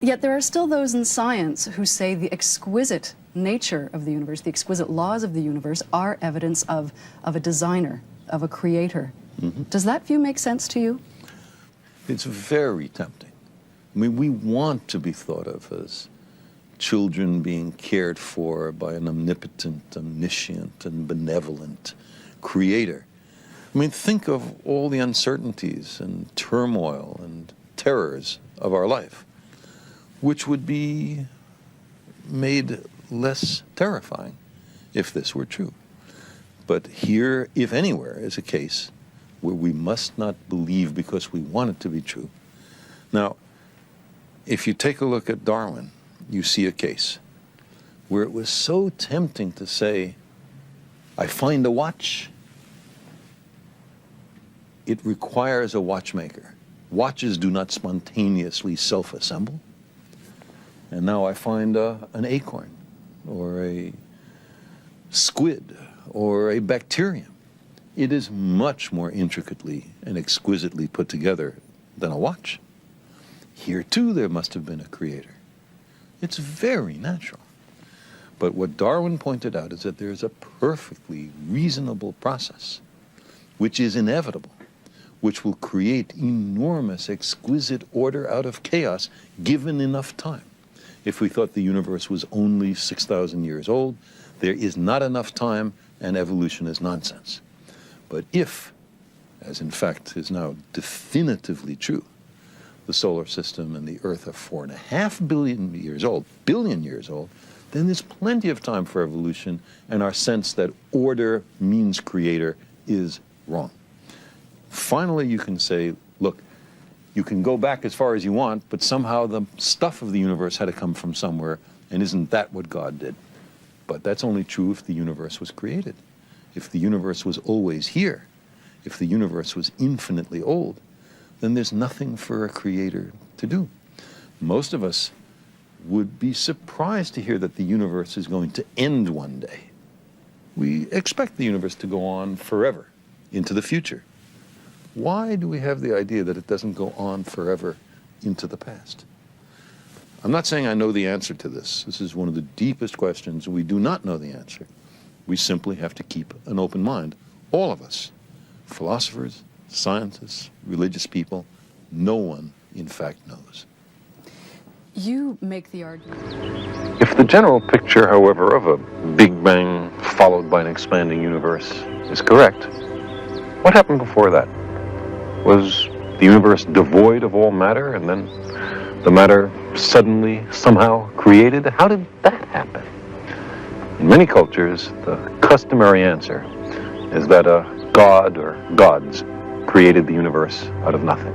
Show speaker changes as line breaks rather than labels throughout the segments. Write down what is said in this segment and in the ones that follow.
Yet there are still those in science who say the exquisite nature of the universe, the exquisite laws of the universe, are evidence of a designer, of a creator. Mm-hmm. Does that view make sense to you?
It's very tempting. I mean, we want to be thought of as children being cared for by an omnipotent, omniscient, and benevolent creator. I mean, think of all the uncertainties and turmoil and terrors of our life, which would be made less terrifying if this were true. But here, if anywhere, is a case where we must not believe because we want it to be true. Now, if you take a look at Darwin, you see a case where it was so tempting to say, I find a watch. It requires a watchmaker. Watches do not spontaneously self-assemble. And now I find an acorn, or a squid, or a bacterium. It is much more intricately and exquisitely put together than a watch. Here, too, there must have been a creator. It's very natural. But what Darwin pointed out is that there is a perfectly reasonable process, which is inevitable, which will create enormous, exquisite order out of chaos, given enough time. If we thought the universe was only 6,000 years old, there is not enough time, and evolution is nonsense. But if, as in fact is now definitively true, the solar system and the Earth are 4.5 billion years old, then there's plenty of time for evolution, and our sense that order means creator is wrong. Finally, you can say, look, you can go back as far as you want, but somehow the stuff of the universe had to come from somewhere, and isn't that what God did? But that's only true if the universe was created. If the universe was always here, if the universe was infinitely old, then there's nothing for a creator to do. Most of us would be surprised to hear that the universe is going to end one day. We expect the universe to go on forever, into the future. Why do we have the idea that it doesn't go on forever into the past? I'm not saying I know the answer to this. This is one of the deepest questions. We do not know the answer. We simply have to keep an open mind. All of us, philosophers, scientists, religious people, no one, in fact, knows.
You make the argument.
If the general picture, however, of a Big Bang followed by an expanding universe is correct, what happened before that? Was the universe devoid of all matter, and then the matter suddenly, somehow created? How did that happen? In many cultures, the customary answer is that a god or gods created the universe out of nothing.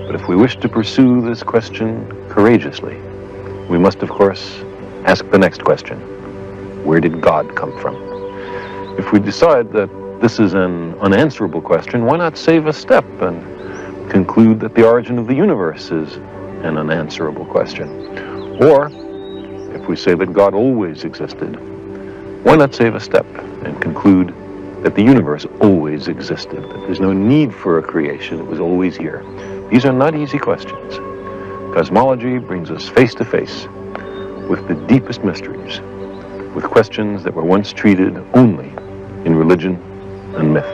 But if we wish to pursue this question courageously, we must, of course, ask the next question. Where did God come from? If we decide that this is an unanswerable question, why not save a step and conclude that the origin of the universe is an unanswerable question? Or, if we say that God always existed, why not save a step and conclude that the universe always existed, that there's no need for a creation, it was always here? These are not easy questions. Cosmology brings us face to face with the deepest mysteries, with questions that were once treated only in religion and myth.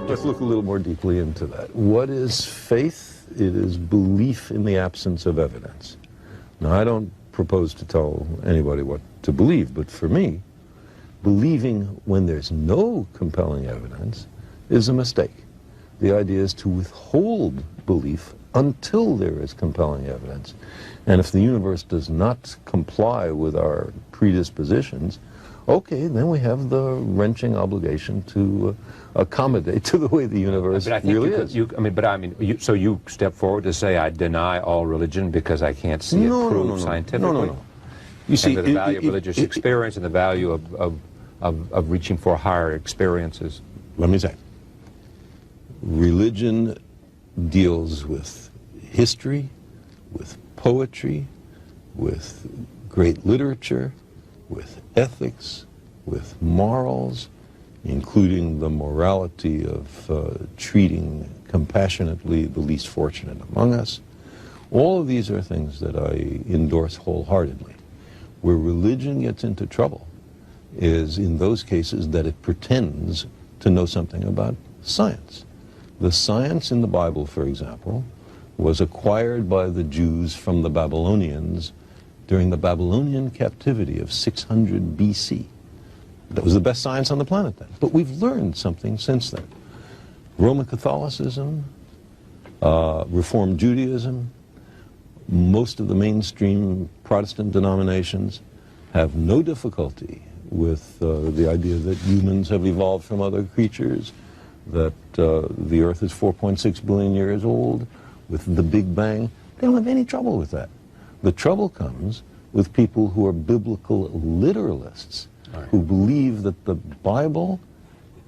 Let's look a little more deeply into that. What is faith? It is belief in the absence of evidence. Now, I don't propose to tell anybody what to believe, but for me, believing when there's no compelling evidence is a mistake. The idea is to withhold belief until there is compelling evidence. And if the universe does not comply with our predispositions, okay, then we have the wrenching obligation to accommodate to the way the universe really is.
So you step forward to say, I deny all religion because I can't see it proved scientifically?
No. You see,
the value of religious experience and the value of reaching for higher experiences.
Let me say, religion deals with history, with poetry, with great literature, with ethics, with morals, including the morality of treating compassionately the least fortunate among us. All of these are things that I endorse wholeheartedly. Where religion gets into trouble is in those cases that it pretends to know something about science. The science in the Bible, for example, was acquired by the Jews from the Babylonians during the Babylonian captivity of 600 BC. That was the best science on the planet then. But we've learned something since then. Roman Catholicism, Reformed Judaism, most of the mainstream Protestant denominations have no difficulty with the idea that humans have evolved from other creatures, that the Earth is 4.6 billion years old, with the Big Bang. They don't have any trouble with that. The trouble comes with people who are biblical literalists, who believe that the Bible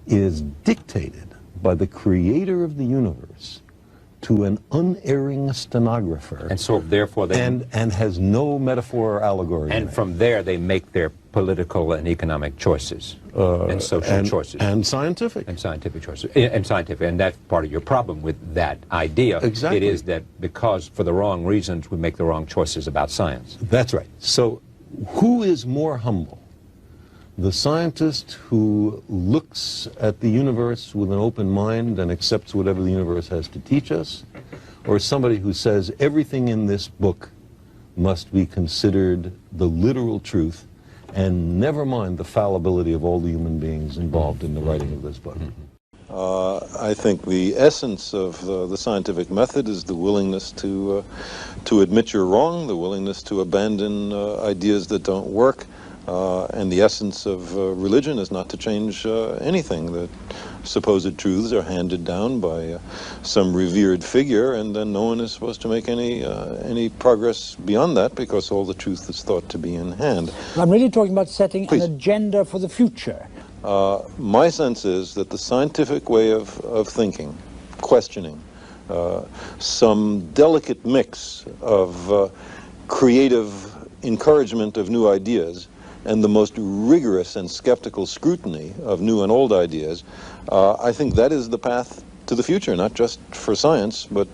is dictated by the creator of the universe to an unerring stenographer.
And so therefore they...
And has no metaphor or allegory.
And from there they make their political and economic choices, and social choices.
And scientific.
And scientific choices. And scientific. And that's part of your problem with that idea.
Exactly.
It is that because for the wrong reasons we make the wrong choices about science.
That's right. So who is more humble? The scientist who looks at the universe with an open mind and accepts whatever the universe has to teach us, or somebody who says everything in this book must be considered the literal truth and never mind the fallibility of all the human beings involved in the writing of this book? I think the essence of the scientific method is the willingness to admit you're wrong, the willingness to abandon ideas that don't work. And the essence of religion is not to change anything. The supposed truths are handed down by some revered figure, and then no one is supposed to make any progress beyond that because all the truth is thought to be in hand.
I'm really talking about setting
Please.
an agenda for the future.
My sense is that the scientific way of thinking, questioning, some delicate mix of creative encouragement of new ideas and the most rigorous and skeptical scrutiny of new and old ideas, I think that is the path to the future, not just for science, but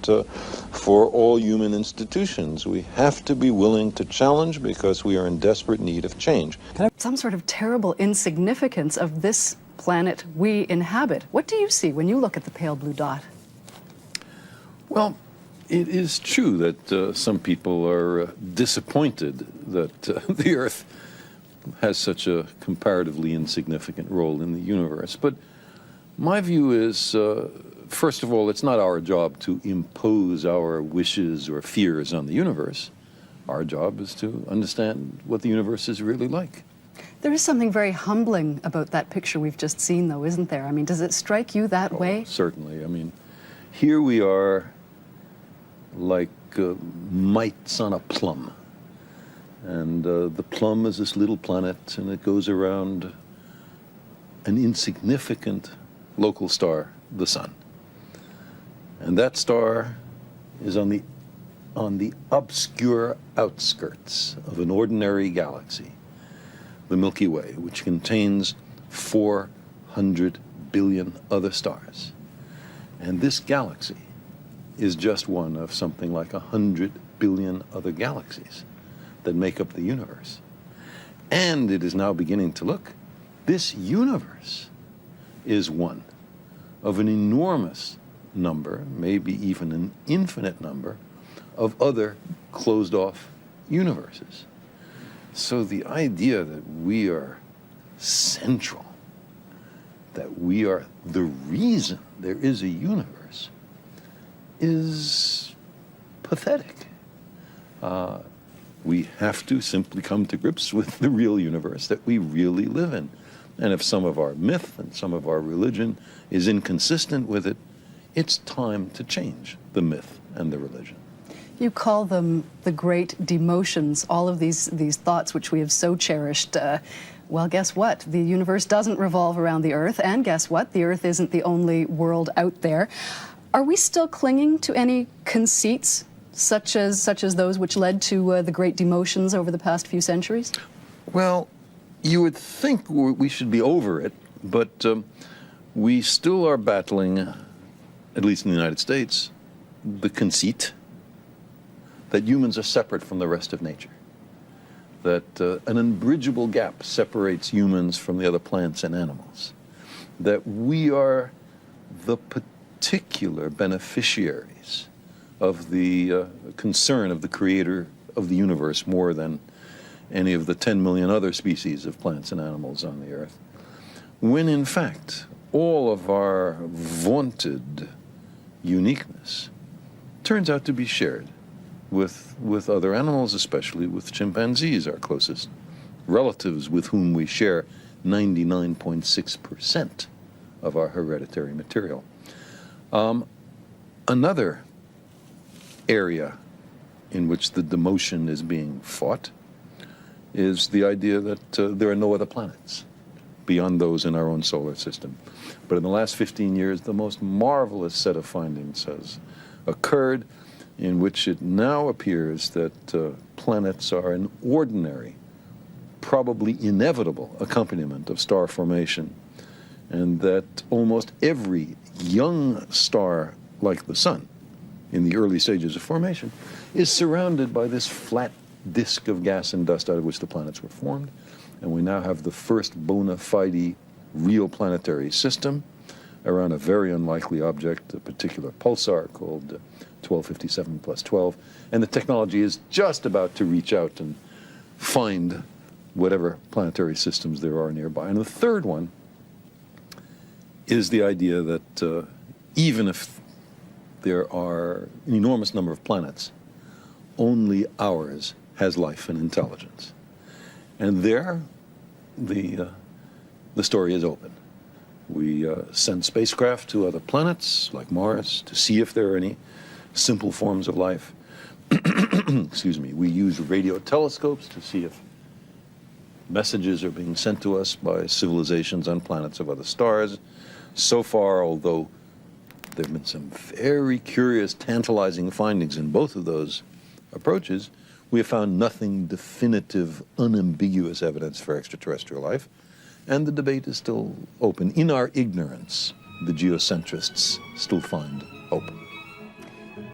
for all human institutions. We have to be willing to challenge because we are in desperate need of change.
Some sort of terrible insignificance of this planet we inhabit. What do you see when you look at the pale blue dot?
Well, it is true that some people are disappointed that the Earth has such a comparatively insignificant role in the universe. But my view is, first of all, it's not our job to impose our wishes or fears on the universe. Our job is to understand what the universe is really like.
There is something very humbling about that picture we've just seen, though, isn't there? I mean, does it strike you that way?
Certainly. I mean, here we are like mites on a plum. And the plum is this little planet, and it goes around an insignificant local star, the sun. And that star is on the obscure outskirts of an ordinary galaxy, the Milky Way, which contains 400 billion other stars. And this galaxy is just one of something like 100 billion other galaxies that make up the universe. And it is now beginning to look, this universe is one of an enormous number, maybe even an infinite number, of other closed-off universes. So the idea that we are central, that we are the reason there is a universe, is pathetic. We have to simply come to grips with the real universe that we really live in. And if some of our myth and some of our religion is inconsistent with it, it's time to change the myth and the religion.
You call them the great demotions, all of these thoughts which we have so cherished. Well, guess what? The universe doesn't revolve around the Earth, and guess what? The Earth isn't the only world out there. Are we still clinging to any conceits such as those which led to the great demotions over the past few centuries?
Well, you would think we should be over it, but we still are battling at least in the United States, the conceit that humans are separate from the rest of nature, that an unbridgeable gap separates humans from the other plants and animals, that we are the particular beneficiaries of the concern of the creator of the universe more than any of the 10 million other species of plants and animals on the earth, when in fact all of our vaunted uniqueness turns out to be shared with other animals, especially with chimpanzees, our closest relatives, with whom we share 99.6% of our hereditary material. Another area in which the demotion is being fought is the idea that there are no other planets beyond those in our own solar system. But in the last 15 years, the most marvelous set of findings has occurred, in which it now appears that planets are an ordinary, probably inevitable accompaniment of star formation, and that almost every young star like the Sun, in the early stages of formation, is surrounded by this flat disk of gas and dust out of which the planets were formed. And we now have the first bona fide real planetary system around a very unlikely object, a particular pulsar called 1257 plus 12. And the technology is just about to reach out and find whatever planetary systems there are nearby. And the third one is the idea that even if there are an enormous number of planets, only ours has life and intelligence. And there, the story is open. We send spacecraft to other planets, like Mars, to see if there are any simple forms of life. Excuse me. We use radio telescopes to see if messages are being sent to us by civilizations on planets of other stars. So far, although there have been some very curious, tantalizing findings in both of those approaches, we have found nothing definitive, unambiguous evidence for extraterrestrial life, and the debate is still open. In our ignorance, the geocentrists still find hope.